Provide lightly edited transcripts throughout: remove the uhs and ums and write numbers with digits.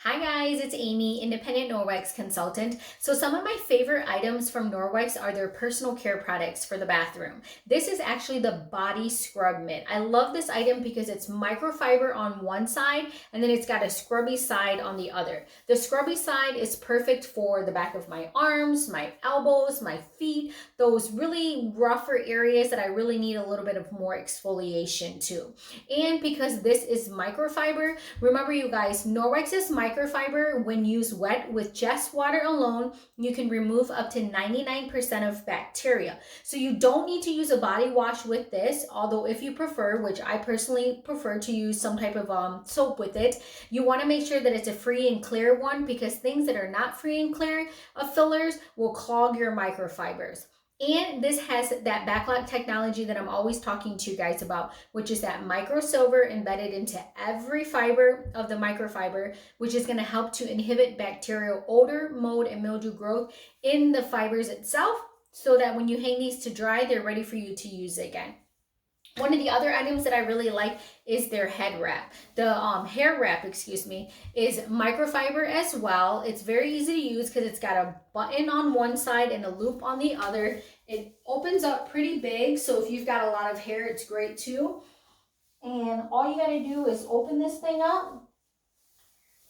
Hi guys, it's Amy, independent Norwex consultant. So some of my favorite items from Norwex are their personal care products for the bathroom. This is actually the body scrub mitt. I love this item because it's microfiber on one side and then it's got a scrubby side on the other. The scrubby side is perfect for the back of my arms, my elbows, my feet, those really rougher areas that I really need a little bit of more exfoliation to. And because this is microfiber, remember you guys, Norwex's microfiber, when used wet with just water alone, you can remove up to 99% of bacteria. So you don't need to use a body wash with this, although if you prefer, which I personally prefer to use some type of soap with it, you want to make sure that it's a free and clear one because things that are not free and clear of fillers will clog your microfibers. And this has that backlock technology that I'm always talking to you guys about, which is that micro silver embedded into every fiber of the microfiber, which is going to help to inhibit bacterial odor, mold, and mildew growth in the fibers itself, so that when you hang these to dry, they're ready for you to use again. One of the other items that I really like is their head wrap. The hair wrap, is microfiber as well. It's very easy to use because it's got a button on one side and a loop on the other. It opens up pretty big, so if you've got a lot of hair, it's great too. And all you gotta do is open this thing up,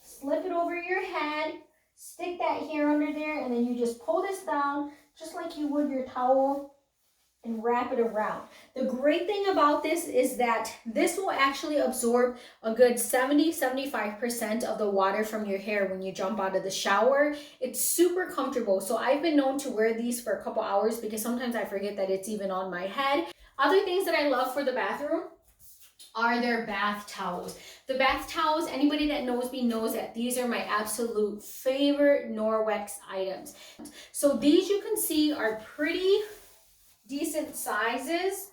slip it over your head, stick that hair under there, and then you just pull this down just like you would your towel and wrap it around. The great thing about this is that this will actually absorb a good 70-75% of the water from your hair when you jump out of the shower. It's super comfortable. So I've been known to wear these for a couple hours because sometimes I forget that it's even on my head. Other things that I love for the bathroom are their bath towels. The bath towels, anybody that knows me knows that these are my absolute favorite Norwex items. So these, you can see, are pretty decent sizes,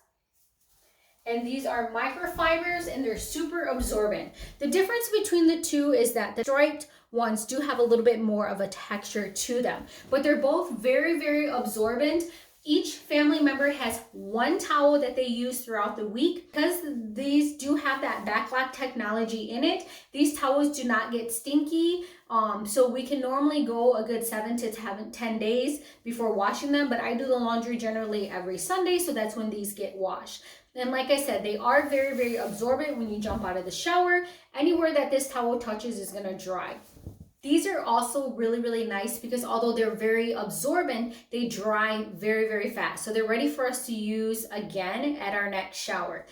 and these are microfibers and they're super absorbent. The difference between the two is that the striped ones do have a little bit more of a texture to them, but they're both very absorbent. Each family member has one towel that they use throughout the week. Because these do have that backlock technology in it, these towels do not get stinky. So we can normally go a good 7 to 10 days before washing them, but I do the laundry generally every Sunday, so that's when these get washed. And like I said, they are very absorbent when you jump out of the shower. Anywhere that this towel touches is gonna dry. These are also really nice because although they're very absorbent, they dry very fast. So they're ready for us to use again at our next shower.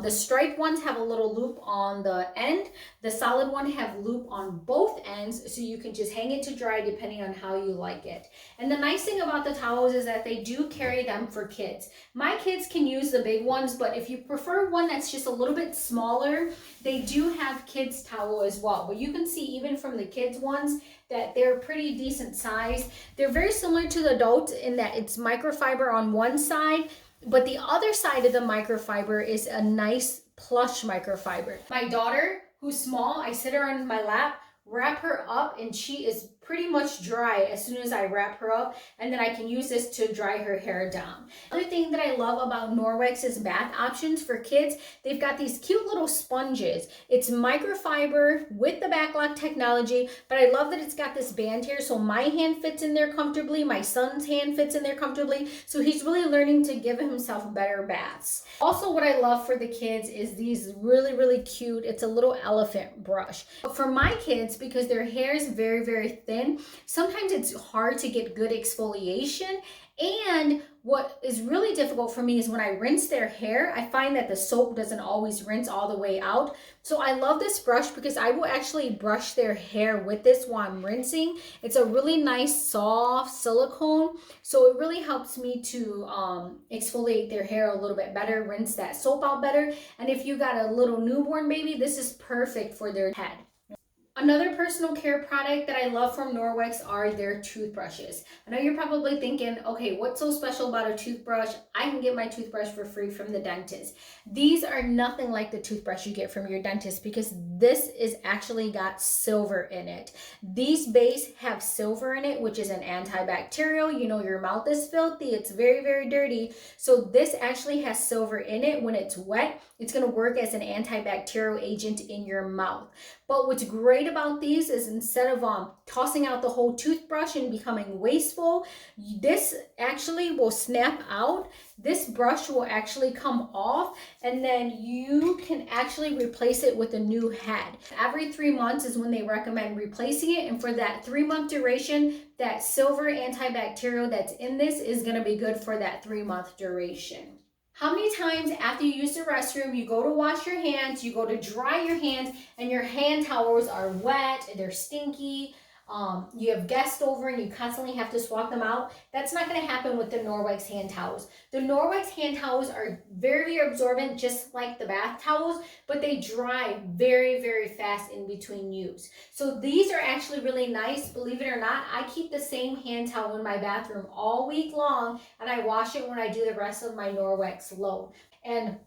The striped ones have a little loop on the end. The solid one have loop on both ends, so you can just hang it to dry depending on how you like it. And the nice thing about the towels is that they do carry them for kids. My kids can use the big ones, but if you prefer one that's just a little bit smaller, they do have kids towel as well. But you can see even from the kids ones that they're pretty decent size. They're very similar to the adult in that it's microfiber on one side, but the other side of the microfiber is a nice plush microfiber. My daughter, who's small, I sit her on my lap, wrap her up, and she is pretty much dry as soon as I wrap her up, and then I can use this to dry her hair down. Another thing that I love about Norwex's bath options for kids, they've got these cute little sponges. It's microfiber with the backlock technology, but I love that it's got this band here, so my hand fits in there comfortably, my son's hand fits in there comfortably, so he's really learning to give himself better baths. Also, what I love for the kids is these really cute, it's a little elephant brush. But for my kids, because their hair is very thin, sometimes it's hard to get good exfoliation, and what is really difficult for me is when I rinse their hair, I find that the soap doesn't always rinse all the way out. So I love this brush because I will actually brush their hair with this while I'm rinsing. It's a really nice soft silicone, so it really helps me to exfoliate their hair a little bit better, rinse that soap out better. And if you got a little newborn baby, this is perfect for their head. Another personal care product that I love from Norwex are their toothbrushes. I know you're probably thinking, okay, what's so special about a toothbrush? I can get my toothbrush for free from the dentist. These are nothing like the toothbrush you get from your dentist because this is actually got silver in it. These base have silver in it, which is an antibacterial. You know, your mouth is filthy. It's very dirty. So this actually has silver in it. When it's wet, it's going to work as an antibacterial agent in your mouth. But what's great about these is instead of tossing out the whole toothbrush and becoming wasteful, this actually will snap out. This brush will actually come off, and then you can actually replace it with a new head. Every 3 months is when they recommend replacing it, and for that 3-month duration, that silver antibacterial that's in this is going to be good for that 3-month duration. How many times after you use the restroom, you go to wash your hands, you go to dry your hands, and your hand towels are wet, they're stinky, you have guests over and you constantly have to swap them out? That's not going to happen with the Norwex hand towels. The Norwex hand towels are very, very absorbent, just like the bath towels, but they dry very, very fast in between use. So these are actually really nice. Believe it or not, I keep the same hand towel in my bathroom all week long, and I wash it when I do the rest of my Norwex load. And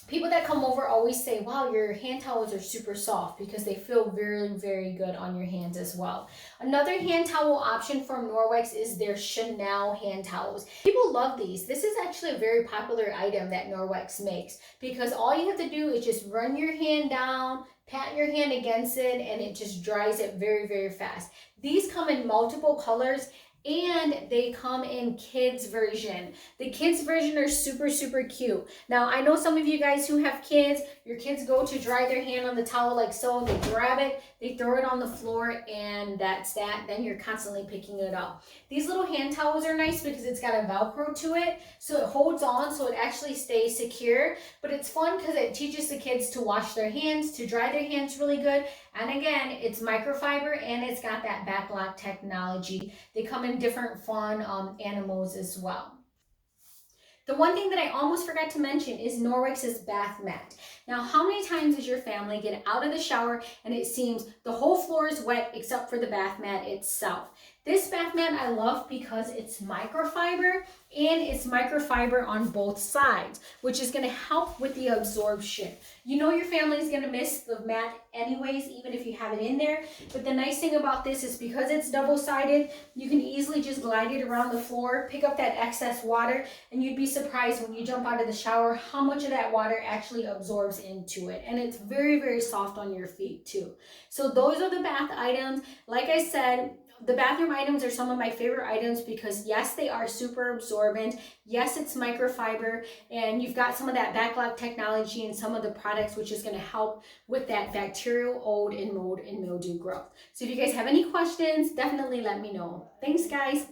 people that come over always say, wow, your hand towels are super soft, because they feel very, very good on your hands as well. Another hand towel option from Norwex is their Chanel hand towels. People love these. This is actually a very popular item that Norwex makes, because all you have to do is just run your hand down, pat your hand against it, and it just dries it very, very fast. These come in multiple colors, and they come in kids version. The kids version are super, super cute. Now, I know some of you guys who have kids, your kids go to dry their hand on the towel like so, they grab it, they throw it on the floor, and that's that. Then you're constantly picking it up. These little hand towels are nice because it's got a Velcro to it, so it holds on, so it actually stays secure. But it's fun because it teaches the kids to wash their hands, to dry their hands really good. And again, it's microfiber, and it's got that backlock technology. They come in different fun animals as well. The one thing that I almost forgot to mention is Norwex's bath mat. Now, how many times does your family get out of the shower and it seems the whole floor is wet except for the bath mat itself? This bath mat I love because it's microfiber, and it's microfiber on both sides, which is going to help with the absorption. You know your family is going to miss the mat anyways, even if you have it in there. But the nice thing about this is because it's double-sided, you can easily just glide it around the floor, pick up that excess water, and you'd be surprised when you jump out of the shower how much of that water actually absorbs into it. And it's very, very soft on your feet too. So those are the bath items. Like I said, the bathroom items are some of my favorite items because yes, they are super absorbent. Yes, it's microfiber, and you've got some of that backlock technology and some of the products which is going to help with that bacterial, old, and mold and mildew growth. So if you guys have any questions, definitely let me know. Thanks, guys.